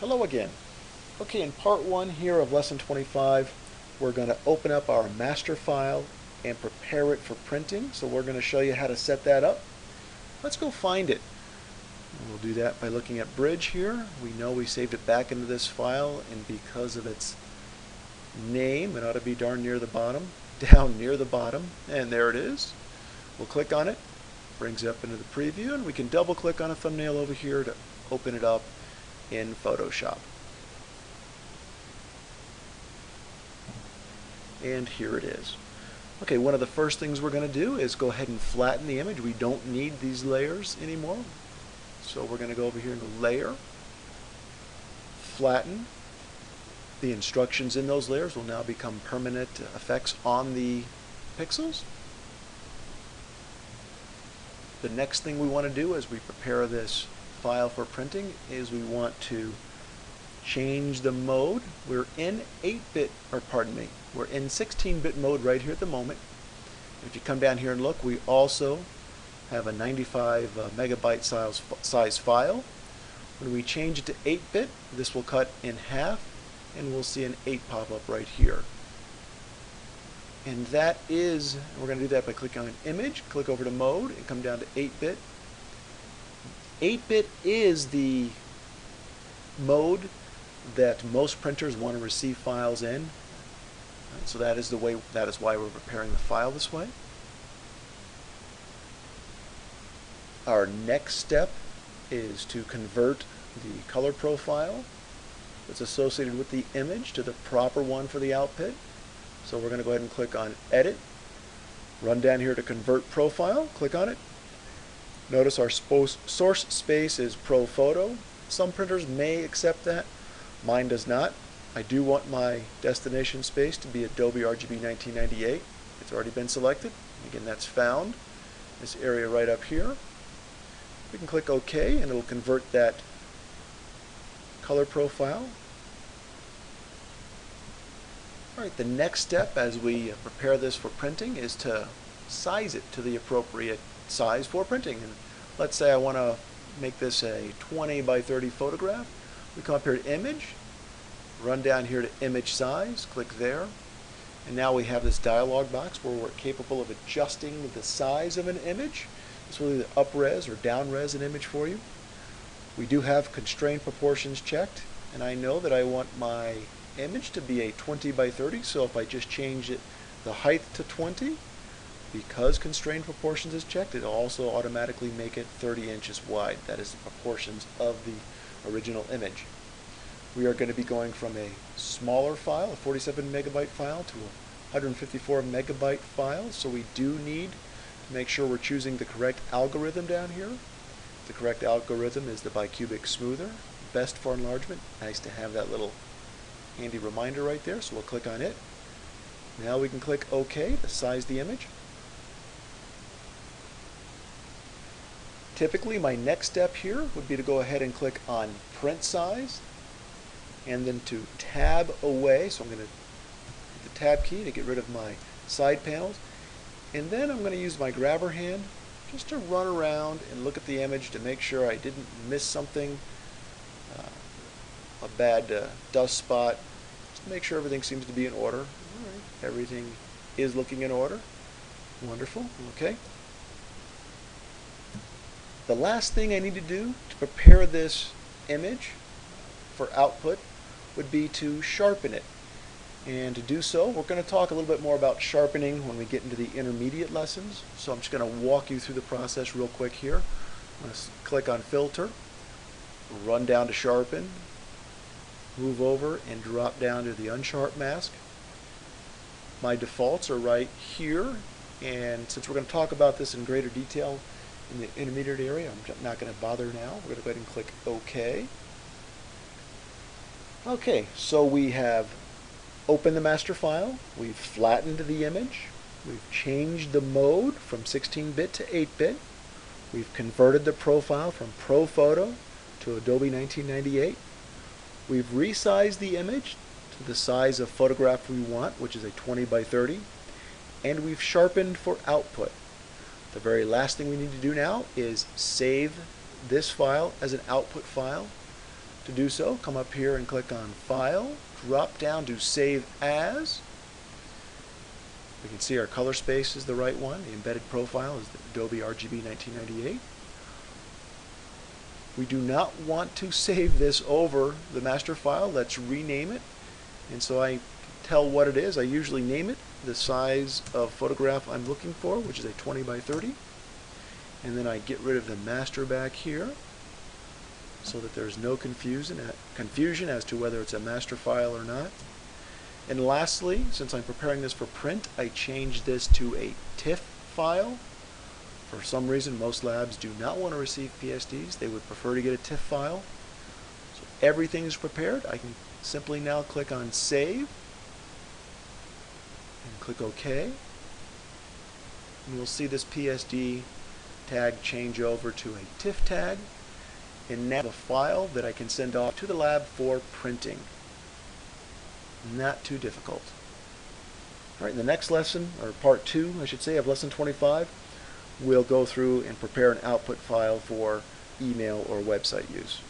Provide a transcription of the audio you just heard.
Hello again. Okay, in part 1 here of lesson 25, we're going to open up our master file and prepare it for printing. So we're going to show you how to set that up. Let's go find it. We'll do that by looking at Bridge here. We know we saved it back into this file, and because of its name, it ought to be darn near the bottom, down near the bottom, and there it is. We'll click on it, brings it up into the preview, and we can double click on a thumbnail over here to open it up in Photoshop. And here it is. Okay, one of the first things we're going to do is go ahead and flatten the image. We don't need these layers anymore. So we're going to go over here and go Layer, Flatten. The instructions in those layers will now become permanent effects on the pixels. The next thing we want to do as we prepare this file for printing is we want to change the mode. We're in 8-bit, or pardon me, we're in 16-bit mode right here at the moment. If you come down here and look, we also have a 95 megabyte size file. When we change it to 8-bit, this will cut in half, and we'll see an 8 pop up right here. And that is, we're going to do that by clicking on an image, click over to mode, and come down to 8-bit. 8-bit is the mode that most printers want to receive files in. So that is why we're preparing the file this way. Our next step is to convert the color profile that's associated with the image to the proper one for the output. So we're going to go ahead and click on Edit, run down here to Convert Profile, click on it. Notice our source space is Pro Photo. Some printers may accept that. Mine does not. I do want my destination space to be Adobe RGB 1998. It's already been selected. Again, that's found. This area right up here. We can click OK, and it'll convert that color profile. Alright, the next step as we prepare this for printing is to size it to the appropriate size for printing. And let's say I want to make this a 20 by 30 photograph. We come up here to Image, run down here to Image Size, click there, and now we have this dialog box where we're capable of adjusting the size of an image. This will either up-res or down-res an image for you. We do have Constrain Proportions checked, and I know that I want my image to be a 20 by 30, so if I just change it, the height to 20, because Constrain Proportions is checked, it'll also automatically make it 30 inches wide. That is the proportions of the original image. We are going to be going from a smaller file, a 47 megabyte file, to a 154 megabyte file, so we do need to make sure we're choosing the correct algorithm down here. The correct algorithm is the bicubic smoother, best for enlargement. Nice to have that little handy reminder right there, so we'll click on it. Now we can click OK to size the image. Typically my next step here would be to go ahead and click on Print Size, and then to tab away, so I'm going to hit the tab key to get rid of my side panels, and then I'm going to use my grabber hand just to run around and look at the image to make sure I didn't miss something, a bad dust spot, just to make sure everything seems to be in order. All right, everything is looking in order. Wonderful. Okay. The last thing I need to do to prepare this image for output would be to sharpen it. And to do so, we're going to talk a little bit more about sharpening when we get into the intermediate lessons. So I'm just going to walk you through the process real quick here. I'm going to click on Filter, run down to Sharpen, move over and drop down to the Unsharp mask. My defaults are right here, and since we're going to talk about this in greater detail in the intermediate area, I'm not going to bother now. We're going to go ahead and click OK. Okay, so we have opened the master file, we've flattened the image, we've changed the mode from 16-bit to 8-bit, we've converted the profile from Pro Photo to Adobe 1998, we've resized the image to the size of photograph we want, which is a 20 by 30, and we've sharpened for output. The very last thing we need to do now is save this file as an output file. To do so, come up here and click on File, drop down to Save As. We can see our color space is the right one. The embedded profile is the Adobe RGB 1998. We do not want to save this over the master file. Let's rename it. And so I tell what it is. I usually name it the size of photograph I'm looking for, which is a 20 by 30. And then I get rid of the master back here so that there's no confusion as to whether it's a master file or not. And lastly, since I'm preparing this for print, I changed this to a TIFF file. For some reason, most labs do not want to receive PSDs. They would prefer to get a TIFF file. So everything is prepared. I can simply now click on Save and click OK. And you'll see this PSD tag change over to a TIFF tag. And now the file that I can send off to the lab for printing. Not too difficult. All right, in the next lesson, or part 2, I should say, of lesson 25, we'll go through and prepare an output file for email or website use.